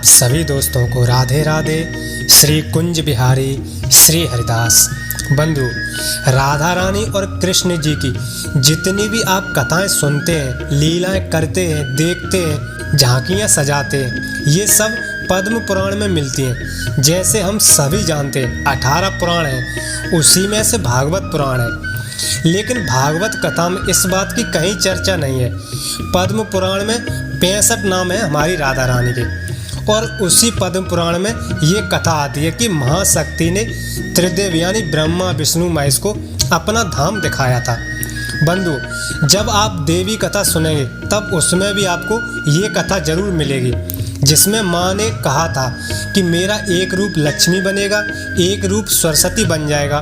सभी दोस्तों को राधे राधे। श्री कुंज बिहारी श्री हरिदास। बंधु, राधा रानी और कृष्ण जी की जितनी भी आप कथाएं सुनते हैं, लीलाएं करते हैं, देखते हैं, झांकियां सजाते हैं, ये सब पद्म पुराण में मिलती हैं। जैसे हम सभी जानते हैं 18 पुराण हैं, उसी में से भागवत पुराण है। लेकिन भागवत कथा में इस बात की कहीं चर्चा नहीं है। पद्म पुराण में 65 नाम है हमारी राधा रानी के, और उसी पद्म पुराण में ये कथा आती है कि महाशक्ति ने त्रिदेव यानी ब्रह्मा विष्णु महेश को अपना धाम दिखाया था। बंधु, जब आप देवी कथा सुनेंगे तब उसमें भी आपको ये कथा जरूर मिलेगी, जिसमें माँ ने कहा था कि मेरा एक रूप लक्ष्मी बनेगा, एक रूप सरस्वती बन जाएगा,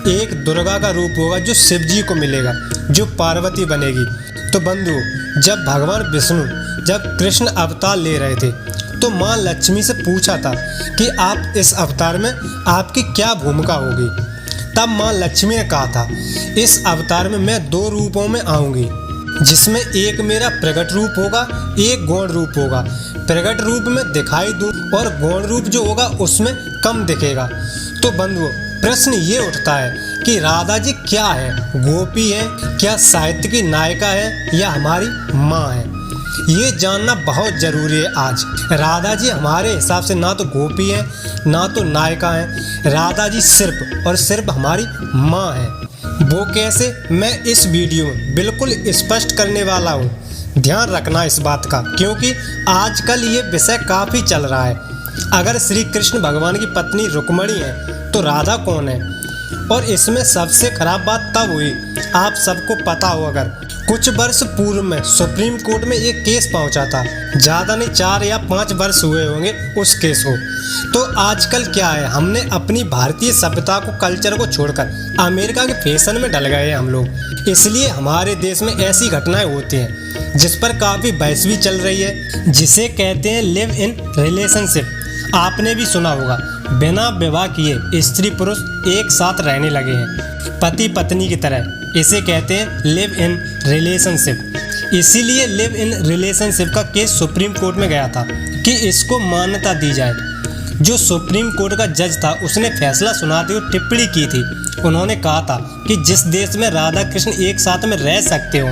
एक दुर्गा का रूप होगा जो शिव जी को मिलेगा, जो पार्वती बनेगी। तो बंधु, जब भगवान विष्णु जब कृष्ण अवतार ले रहे थे तो माँ लक्ष्मी से पूछा था कि आप इस अवतार में आपकी क्या भूमिका होगी। तब माँ लक्ष्मी ने कहा था, इस अवतार में मैं 2 रूपों में आऊँगी, जिसमें एक मेरा प्रकट रूप होगा, एक गौण रूप होगा। प्रकट रूप में दिखाई दूँ और गौण रूप जो होगा उसमें कम दिखेगा। तो बंधुओं, प्रश्न ये उठता है कि राधा जी क्या है? गोपी है, क्या साहित्य की नायिका है, या हमारी माँ है? ये जानना बहुत जरूरी है आज। राधा जी हमारे हिसाब से ना तो गोपी है, ना तो नायिका है। राधा जी सिर्फ और सिर्फ हमारी माँ है। वो कैसे, मैं इस वीडियो में बिल्कुल स्पष्ट करने वाला हूँ। ध्यान रखना इस बात का, क्योंकि आजकल ये विषय काफ़ी चल रहा है। अगर श्री कृष्ण भगवान की पत्नी रुक्मिणी है तो राधा कौन है? और इसमें सबसे खराब बात तब हुई, आप सबको पता हो, अगर कुछ वर्ष पूर्व में सुप्रीम कोर्ट में एक केस पहुंचा था। ज़्यादा नहीं, 4 या 5 वर्ष हुए होंगे उस केस को। तो आजकल क्या है, हमने अपनी भारतीय सभ्यता को, कल्चर को छोड़कर अमेरिका के फैशन में ढल गए हैं हम लोग। इसलिए हमारे देश में ऐसी घटनाएं होती हैं जिस पर काफ़ी बहस भी चल रही है, जिसे कहते हैं लिव इन रिलेशनशिप। आपने भी सुना होगा, बिना विवाह किए स्त्री पुरुष एक साथ रहने लगे हैं, पति पत्नी की तरह। इसे कहते हैं लिव इन रिलेशनशिप। इसीलिए लिव इन रिलेशनशिप का केस सुप्रीम कोर्ट में गया था कि इसको मान्यता दी जाए। जो सुप्रीम कोर्ट का जज था उसने फैसला सुनाते हुए टिप्पणी की थी। उन्होंने कहा था कि जिस देश में राधा कृष्ण एक साथ में रह सकते हो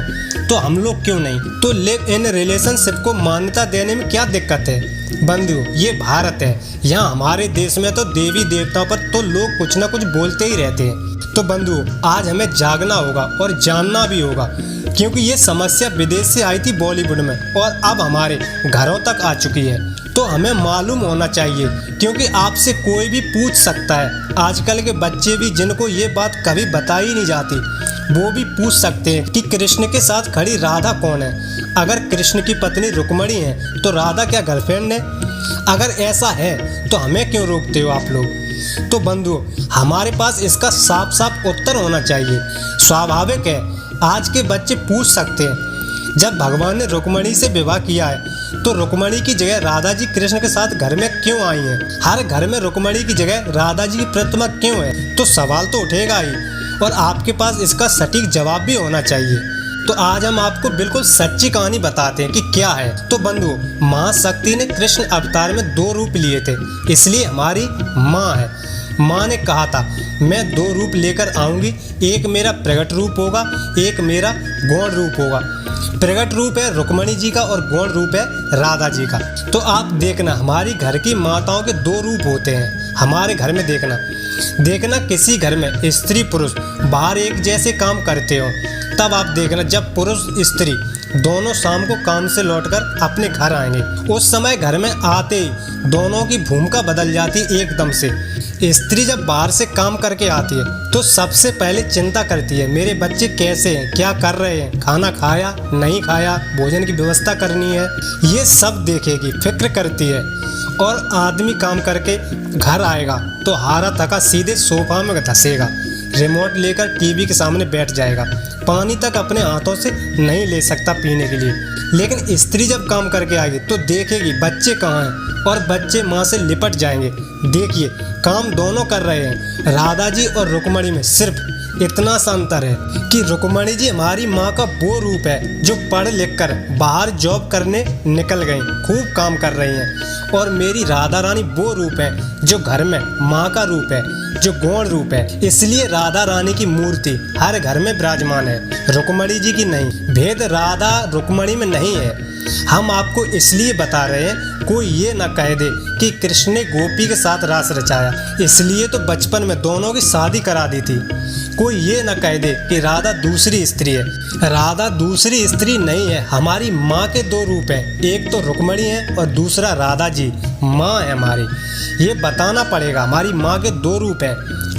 तो हम लोग क्यों नहीं? तो लिव इन रिलेशनशिप को मान्यता देने में क्या दिक्कत है? बंधु, ये भारत है, यहाँ हमारे देश में तो देवी देवताओं पर तो लोग कुछ ना कुछ बोलते ही रहते हैं। तो बंधु, आज हमें जागना होगा और जानना भी होगा, क्योंकि ये समस्या विदेश से आई थी बॉलीवुड में और अब हमारे घरों तक आ चुकी है। तो हमें मालूम होना चाहिए, क्योंकि आपसे कोई भी पूछ सकता है। आजकल के बच्चे भी, जिनको ये बात कभी बताई नहीं जाती, वो भी पूछ सकते हैं कि कृष्ण के साथ खड़ी राधा कौन है। अगर कृष्ण की पत्नी रुक्मिणी है तो राधा क्या गर्लफ्रेंड है? अगर ऐसा है तो हमें क्यों रोकते हो आप लोग? तो बंधु, हमारे पास इसका साफ साफ उत्तर होना चाहिए। स्वाभाविक है, आज के बच्चे पूछ सकते हैं, जब भगवान ने रुक्मिणी से विवाह किया है तो रुक्मिणी की जगह राधा जी कृष्ण के साथ घर में क्यों आई हैं? हर घर में रुक्मिणी की जगह राधा जी की प्रतिमा क्यों है? तो सवाल तो उठेगा ही, और आपके पास इसका सटीक जवाब भी होना चाहिए। तो आज हम आपको बिल्कुल सच्ची कहानी बताते हैं कि क्या है। तो बंधु, महाशक्ति ने कृष्ण अवतार में 2 रूप लिए थे, इसलिए हमारी माँ है। माँ ने कहा था, मैं 2 रूप लेकर आऊँगी, एक मेरा प्रकट रूप होगा, एक मेरा गौण रूप होगा। प्रकट रूप है रुक्मिणी जी का और गौण रूप है राधा जी का। तो आप देखना, हमारी घर की माताओं के 2 रूप होते हैं। हमारे घर में देखना किसी घर में स्त्री पुरुष बाहर एक जैसे काम करते हो, तब आप देखना जब पुरुष स्त्री दोनों शाम को काम से लौटकर अपने घर आएंगे, उस समय घर में आते ही दोनों की भूमिका बदल जाती एकदम से। स्त्री जब बाहर से काम करके आती है तो सबसे पहले चिंता करती है, मेरे बच्चे कैसे हैं, क्या कर रहे हैं, खाना खाया नहीं खाया, भोजन की व्यवस्था करनी है, ये सब देखेगी, फिक्र करती है। और आदमी काम करके घर आएगा तो हारा थका सीधे सोफा में धंसेगा, रिमोट लेकर टीवी के सामने बैठ जाएगा, पानी तक अपने हाथों से नहीं ले सकता पीने के लिए। लेकिन स्त्री जब काम करके आएगी तो देखेगी बच्चे कहाँ हैं, और बच्चे माँ से लिपट जाएंगे। देखिए, काम दोनों कर रहे हैं। राधा जी और रुक्मिणी में सिर्फ इतना सा अंतर है कि रुक्मणी जी हमारी माँ का वो रूप है जो पढ़ लिख कर बाहर जॉब करने निकल गई, खूब काम कर रही हैं, और मेरी राधा रानी वो रूप है जो घर में माँ का रूप है, जो गौण रूप है। इसलिए राधा रानी की मूर्ति हर घर में विराजमान है, रुक्मणी जी की नहीं। भेद राधा रुक्मणी में नहीं है। हम आपको इसलिए बता रहे हैं, कोई ये ना कह दे कि कृष्ण ने गोपी के साथ रास रचाया, इसलिए तो बचपन में दोनों की शादी करा दी थी। कोई ये ना कह दे कि राधा दूसरी स्त्री है। राधा दूसरी स्त्री नहीं है, हमारी माँ के दो रूप हैं, एक तो रुक्मणी है और दूसरा राधा जी माँ है हमारी। ये बताना पड़ेगा, हमारी माँ के दो रूप हैं,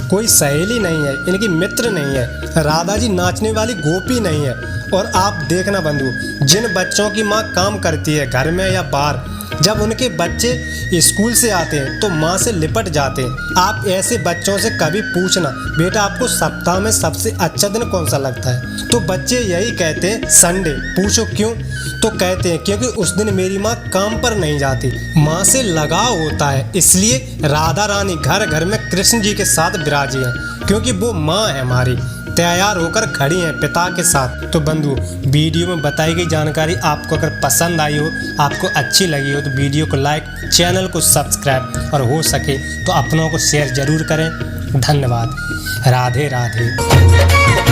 कोई सहेली नहीं है, इनकी मित्र नहीं है। राधा जी नाचने वाली गोपी नहीं है। और आप देखना बंधु, जिन बच्चों की माँ काम करती है घर में या बाहर, जब उनके बच्चे स्कूल से आते हैं तो माँ से लिपट जाते हैं। आप ऐसे बच्चों से कभी पूछना, बेटा आपको सप्ताह में सबसे अच्छा दिन कौन सा लगता है, तो बच्चे यही कहते हैं संडे। पूछो क्यों, तो कहते हैं क्योंकि उस दिन मेरी माँ काम पर नहीं जाती। माँ से लगाव होता है, इसलिए राधा रानी घर घर में कृष्ण जी के साथ विराजी है, क्योंकि वो माँ है हमारी, तैयार होकर खड़ी हैं पिता के साथ। तो बंधु, वीडियो में बताई गई जानकारी आपको अगर पसंद आई हो, आपको अच्छी लगी हो, तो वीडियो को लाइक, चैनल को सब्सक्राइब और हो सके तो अपनों को शेयर जरूर करें। धन्यवाद। राधे राधे।